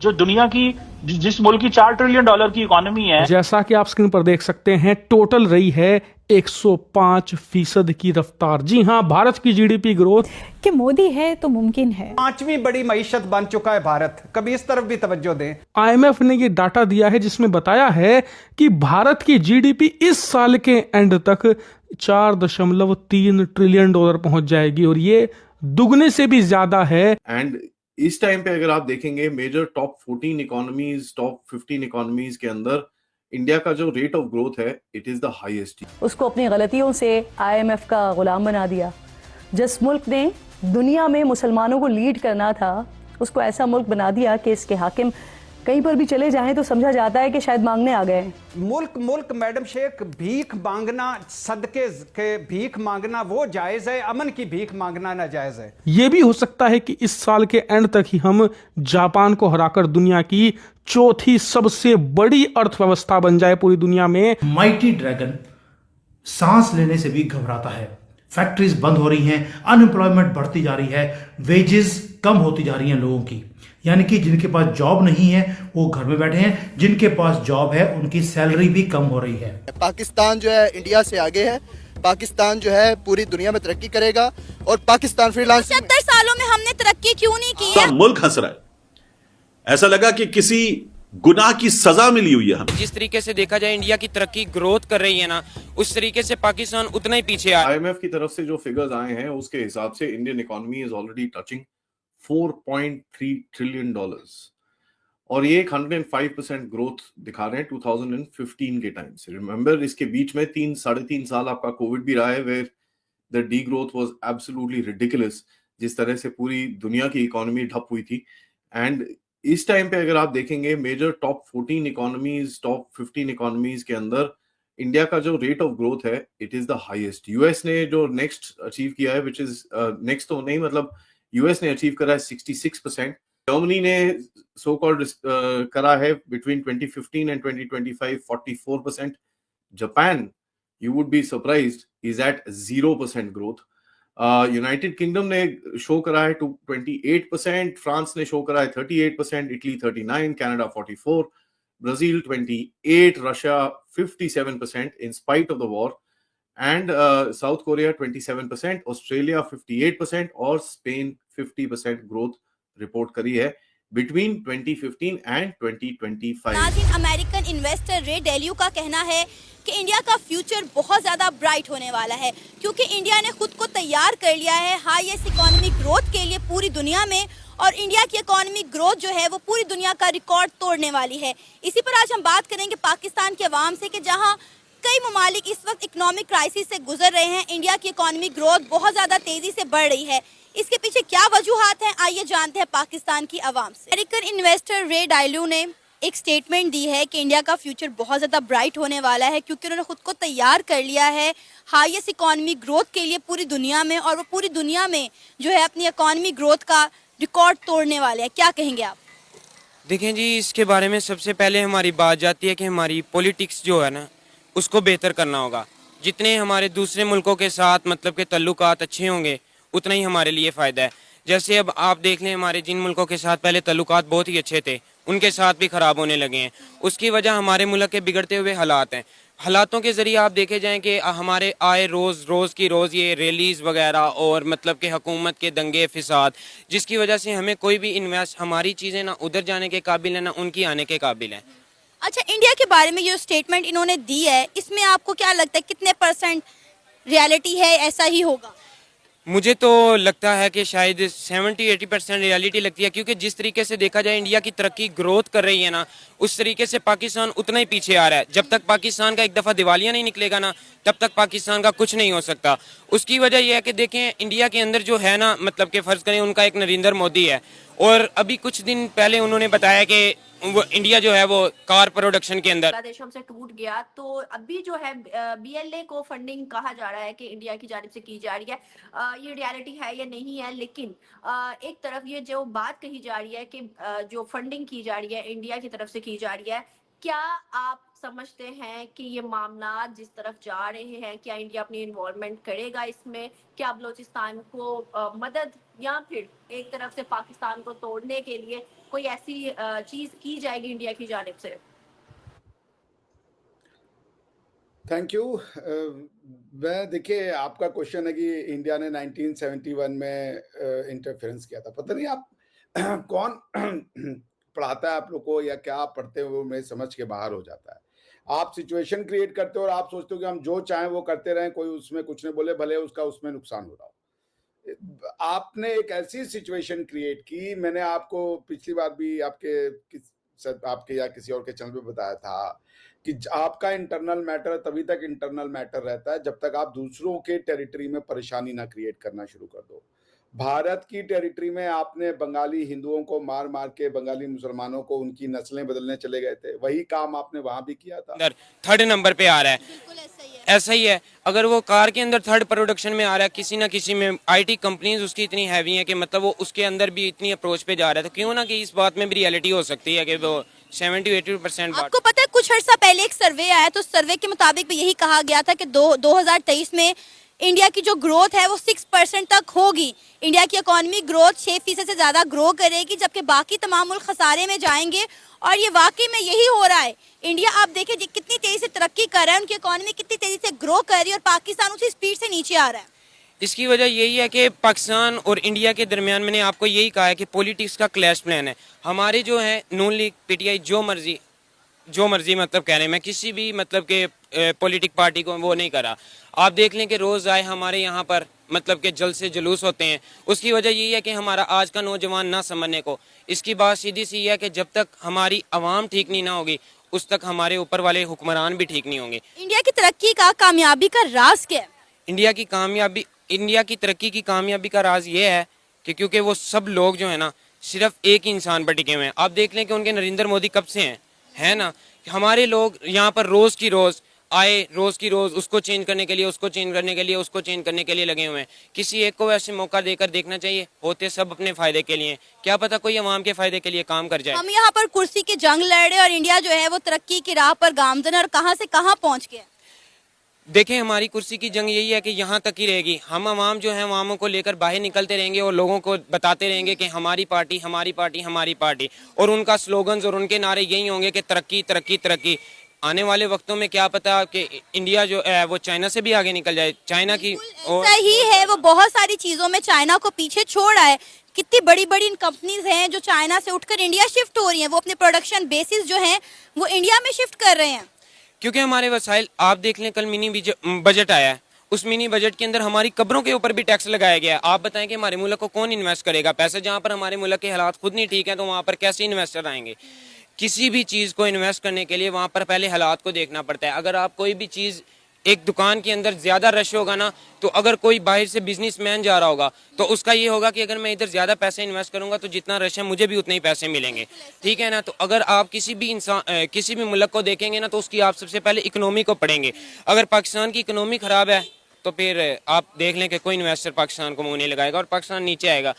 जो दुनिया की जिस मुल्क की $4 ट्रिलियन की इकोनॉमी है, जैसा कि आप स्क्रीन पर देख सकते हैं, टोटल रही है 105% की रफ्तार। जी हां, भारत की जीडीपी ग्रोथ कि मोदी है तो मुमकिन है। 5वीं बड़ी मईशत बन चुका है भारत। कभी इस तरफ भी तवज्जो दें। आईएमएफ ने ये डाटा दिया है जिसमें बताया है कि भारत की जीडीपी इस साल के एंड तक $4.3 ट्रिलियन पहुंच जाएगी और ये दुगने से भी ज्यादा है। एंड इस टाइम पे अगर आप देखेंगे major top 14 economies, top 15 economies के अंदर इंडिया का जो रेट ऑफ ग्रोथ है, इट इज द हाईएस्ट। उसको अपनी गलतियों से आईएमएफ का गुलाम बना दिया। जिस मुल्क ने दुनिया में मुसलमानों को लीड करना था, उसको ऐसा मुल्क बना दिया कि इसके हाकिम कहीं पर भी चले जाएं तो समझा जाता है कि शायद मांगने आ गए हैं। मुल्क मैडम शेख, भीख मांगना, सदके के भीख मांगना वो जायज है, अमन की भीख मांगना नाजायज है। ये भी हो सकता है कि इस साल के एंड तक ही हम जापान को हराकर दुनिया की चौथी सबसे बड़ी अर्थव्यवस्था बन जाए पूरी दुनिया में। माइटी ड्रैगन सांस लेने से भी घबराता है। फैक्ट्रीज बंद हो रही हैं, अनएम्प्लॉयमेंट बढ़ती जा रही है, वेजेस कम होती जा रही हैं लोगों की। यानी कि जिनके पास जॉब नहीं है वो घर में बैठे हैं, जिनके पास जॉब है उनकी सैलरी भी कम हो रही है। पाकिस्तान जो है इंडिया से आगे है। पाकिस्तान जो है पूरी दुनिया में तरक्की करेगा और पाकिस्तान फ्रीलांस 70 सालों में हमने तरक्की क्यों नहीं की है? मुल्क हंस रहा है, ऐसा लगा कि किसी गुनाह की सजा मिली हुई है हमें। जिस तरीके से देखा जाए इंडिया की तरक्की ग्रोथ कर रही है ना, उस तरीके से पाकिस्तान उतना ही पीछे आ। आईएमएफ की तरफ से जो फिगर्स आए हैं उसके हिसाब से Indian economy is already touching $4.3 trillion और ये 105% ग्रोथ दिखा रहे हैं 2015 के टाइम से। रिमेंबर, इसके बीच में 3-3.5 साल आपका कोविड भी रहा है, where the degrowth was absolutely ridiculous, जिस तरह से पूरी दुनिया की इकोनॉमी ठप हुई थी। एंड इस टाइम पे अगर आप देखेंगे major top 14 economies, top 15 economies के अंदर इंडिया का जो रेट ऑफ ग्रोथ है, it is the highest. US ने जो नेक्स्ट अचीव किया है, विच इज नेक्स्ट तो नहीं, मतलब यूएस ने अचीव करा है 66%। जर्मनी ने सो कॉल्ड करा है between 2015 and 2025 44%। Japan, you would be surprised, is at 0% growth. United Kingdom ने शो करा है 28%, फ्रांस ने शो करा है 38%, Italy 39%, Canada 44%, Brazil 28%, Russia 57% in spite of the war, and South Korea 27%, Australia 58% और स्पेन 50% ग्रोथ रिपोर्ट करी है between 2015 and 2025। नाज़रीन, अमेरिकन इन्वेस्टर रे डेलियो का कहना है कि इंडिया का फ्यूचर बहुत ज़्यादा ब्राइट होने वाला है, क्योंकि इंडिया ने खुद को तैयार कर लिया है हाईएस्ट इकोनॉमिक ग्रोथ के लिए पूरी दुनिया में, और इंडिया की इकोनॉमिक ग्रोथ जो है वो पूरी दुनिया का रिकॉर्ड तोड़ने वाली है। इसी पर आज हम बात करेंगे पाकिस्तान के अवाम से कि जहाँ कई ममालिक इस वक्त इकोनॉमिक क्राइसिस से गुजर रहे हैं, इंडिया की इकोनॉमिक ग्रोथ बहुत ज़्यादा तेज़ी से बढ़ रही है। इसके पीछे क्या वजूहात हैं, आइए जानते हैं पाकिस्तान की आवाम से। अमेरिकन इन्वेस्टर रे डायलू ने एक स्टेटमेंट दी है कि इंडिया का फ्यूचर बहुत ज़्यादा ब्राइट होने वाला है, क्योंकि उन्होंने खुद को तैयार कर लिया है हाईएस्ट इकोनॉमिक ग्रोथ के लिए पूरी दुनिया में, और वो पूरी दुनिया में जो है अपनी इकोनॉमिक ग्रोथ का रिकॉर्ड तोड़ने वाले हैं। क्या कहेंगे आप? देखें जी, इसके बारे में सबसे पहले हमारी बात जाती है कि हमारी पॉलिटिक्स जो है ना, उसको बेहतर करना होगा। जितने हमारे दूसरे मुल्कों के साथ मतलब के तल्लुकात अच्छे होंगे, उतना ही हमारे लिए फ़ायदा है। जैसे अब आप देख लें, हमारे जिन मुल्कों के साथ पहले तल्लुकात बहुत ही अच्छे थे, उनके साथ भी ख़राब होने लगे हैं। उसकी वजह हमारे मुल्क के बिगड़ते हुए हालात हैं। हालातों के ज़रिए आप देखे जाएँ कि हमारे आए रोज़ की रोज़ ये रैलीज़ वगैरह और मतलब कि हुकूमत के दंगे फिसाद, जिसकी वजह से हमें कोई भी इन्वेस्ट, हमारी चीज़ें ना उधर जाने के काबिल हैं ना उनकी आने के काबिल हैं। अच्छा, इंडिया के बारे में जो स्टेटमेंट इन्होंने दी है, इसमें आपको क्या लगता है कितने % रियलिटी है, ऐसा ही होगा? मुझे तो लगता है कि शायद 70-80% रियलिटी लगती है, क्योंकि जिस तरीके से देखा जाए इंडिया की तरक्की ग्रोथ कर रही है ना, उस तरीके से पाकिस्तान उतना ही पीछे आ रहा है। जब तक पाकिस्तान का एक दफ़ा दिवालिया नहीं निकलेगा ना, तब तक पाकिस्तान का कुछ नहीं हो सकता। उसकी वजह यह है कि देखें, इंडिया के अंदर जो है ना, मतलब कि फ़र्ज़ करें उनका एक नरेंद्र मोदी है, और अभी कुछ दिन पहले उन्होंने बताया कि वो इंडिया जो है वो कार प्रोडक्शन के अंदर बांग्लादेश हमसे टूट गया, तो अभी जो है बीएलए को फंडिंग कहा जा रहा है कि इंडिया की जानिब से की जा रही है। ये रियलिटी है या नहीं है, लेकिन एक तरफ ये जो बात कही जा रही है कि जो फंडिंग की जा रही है इंडिया की तरफ से की जा रही है, क्या आप समझते हैं कि ये मामला जिस तरफ जा रहे हैं, क्या इंडिया अपनी इन्वॉल्वमेंट करेगा इसमें? क्या बलोचिस्तान को मदद, या फिर एक तरफ से पाकिस्तान को तोड़ने के लिए कोई ऐसी चीज की जाएगी इंडिया की जानिब से? Thank you. मैं देखिए, आपका क्वेश्चन है कि इंडिया ने 1971 में इंटरफेरेंस किया था। पता नहीं आप कौन पढ़ाता है आप लोग को या क्या आप पढ़ते हो, वो मेरे समझ के बाहर हो जाता है। आप सिचुएशन क्रिएट करते हो और आप सोचते हो कि हम जो चाहें वो करते रहें, कोई उसमें कुछ नहीं बोले, भले उसका उसमें नुकसान हो रहा हो। आपने एक ऐसी सिचुएशन क्रिएट की, मैंने आपको पिछली बार भी आपके या किसी और के चैनल पे बताया था कि आपका इंटरनल मैटर तभी तक इंटरनल मैटर रहता है जब तक आप दूसरों के टेरिटरी में परेशानी ना क्रिएट करना शुरू कर दो। भारत की टेरिटरी में आपने बंगाली हिंदुओं को मार मार के बंगाली मुसलमानों को उनकी नस्लें बदलने चले गए थे, वही काम आपने वहां भी किया था। थर्ड नंबर पे आ रहा है, ऐसा ही है। अगर वो कार के अंदर थर्ड प्रोडक्शन में आ रहा है, किसी ना किसी में आईटी कंपनीज उसकी इतनी हैवी है कि मतलब वो उसके अंदर भी इतनी अप्रोच पे जा रहा है, तो क्यों ना कि इस बात में भी रियलिटी हो सकती है कि वो 70-80%। आपको पता है कुछ अर्सा पहले एक सर्वे आया, तो सर्वे के मुताबिक भी यही कहा गया था कि 2023 में इंडिया की जो ग्रोथ है वो 6% तक होगी। इंडिया की इकोनॉमी ग्रोथ 6% से ज्यादा ग्रो करेगी, जबकि बाकी तमाम मुल्क खसारे में जाएंगे। और ये वाकई में यही हो रहा है। इंडिया आप देखें कितनी तेजी से तरक्की कर रहा है, उनकी इकोनॉमी कितनी तेजी से ग्रो कर रही है, और पाकिस्तान उसी स्पीड से नीचे आ रहा है। इसकी वजह यही है कि पाकिस्तान और इंडिया के दरमियान, मैंने आपको यही कहा है कि पॉलिटिक्स का क्लैश प्लान है। हमारे जो है नून लीग, पीटीआई जो मर्जी मतलब कह रहे हैं, मैं किसी भी मतलब के पॉलिटिक पार्टी को वो नहीं करा। आप देख लें कि रोज़ आए हमारे यहाँ पर मतलब के जल्द से जुलूस होते हैं। उसकी वजह यही है कि हमारा आज का नौजवान ना समझने को। इसकी बात सीधी सी है कि जब तक हमारी आवाम ठीक नहीं ना होगी, उस तक हमारे ऊपर वाले हुक्मरान भी ठीक नहीं होंगे। इंडिया की तरक्की का कामयाबी का राज क्या है? इंडिया की तरक्की की कामयाबी का राज ये है कि क्योंकि वो सब लोग जो है ना सिर्फ एक ही इंसान पर टिके हुए हैं। आप देख लें कि उनके नरेंद्र मोदी कब से हैं, है ना। हमारे लोग यहाँ पर रोज की रोज उसको चेंज करने के लिए, उसको चेंज करने के लिए, उसको चेंज करने के लिए लगे हुए हैं। किसी एक को वैसे मौका देकर देखना चाहिए। होते सब अपने फायदे के लिए, क्या पता कोई अवाम के फायदे के लिए काम कर जाए। हम यहाँ पर कुर्सी की जंग लड़ रहे और इंडिया जो है वो तरक्की की राह पर गामजन, और कहाँ से कहाँ पहुँच गया। देखें, हमारी कुर्सी की जंग यही है कि यहाँ तक ही रहेगी। हम अवाम जो है अवामों को लेकर बाहर निकलते रहेंगे और लोगों को बताते रहेंगे कि हमारी पार्टी, हमारी पार्टी, हमारी पार्टी, और उनका स्लोगन्स और उनके नारे यही होंगे कि तरक्की तरक्की तरक्की। आने वाले वक्तों में क्या पता कि इंडिया जो है वो चाइना से भी आगे निकल जाए। चाइना की सही है, वो बहुत सारी चीजों में चाइना को पीछे छोड़ रहा है। कितनी बड़ी बड़ी कंपनीज हैं जो चाइना से उठकर इंडिया शिफ्ट हो रही हैं, वो अपने प्रोडक्शन बेसिस जो हैं वो इंडिया में शिफ्ट कर रहे हैं। क्योंकि हमारे वसाइल, आप देख लें कल मिनी बजट आया है, उस मिनी बजट के अंदर हमारी कब्रों के ऊपर भी टैक्स लगाया गया है। आप बताएं कि हमारे मुल्क को कौन इन्वेस्ट करेगा पैसे? जहां पर हमारे मुल्क के हालात खुद नहीं ठीक है तो वहां पर कैसे इन्वेस्टर आएंगे? किसी भी चीज़ को इन्वेस्ट करने के लिए वहां पर पहले हालात को देखना पड़ता है। अगर आप कोई भी चीज़, एक दुकान के अंदर ज्यादा रश होगा ना, तो अगर कोई बाहर से बिजनेसमैन जा रहा होगा तो उसका ये होगा कि अगर मैं इधर ज्यादा पैसे इन्वेस्ट करूंगा तो जितना रश है मुझे भी उतने ही पैसे मिलेंगे, ठीक है ना। तो अगर आप किसी भी मुल्क को देखेंगे ना तो उसकी आप सबसे पहले इकोनॉमी को पढ़ेंगे। अगर पाकिस्तान की इकोनॉमी खराब है तो फिर आप देख लें कि कोई इन्वेस्टर पाकिस्तान को मुंह नहीं लगाएगा और पाकिस्तान नीचे आएगा।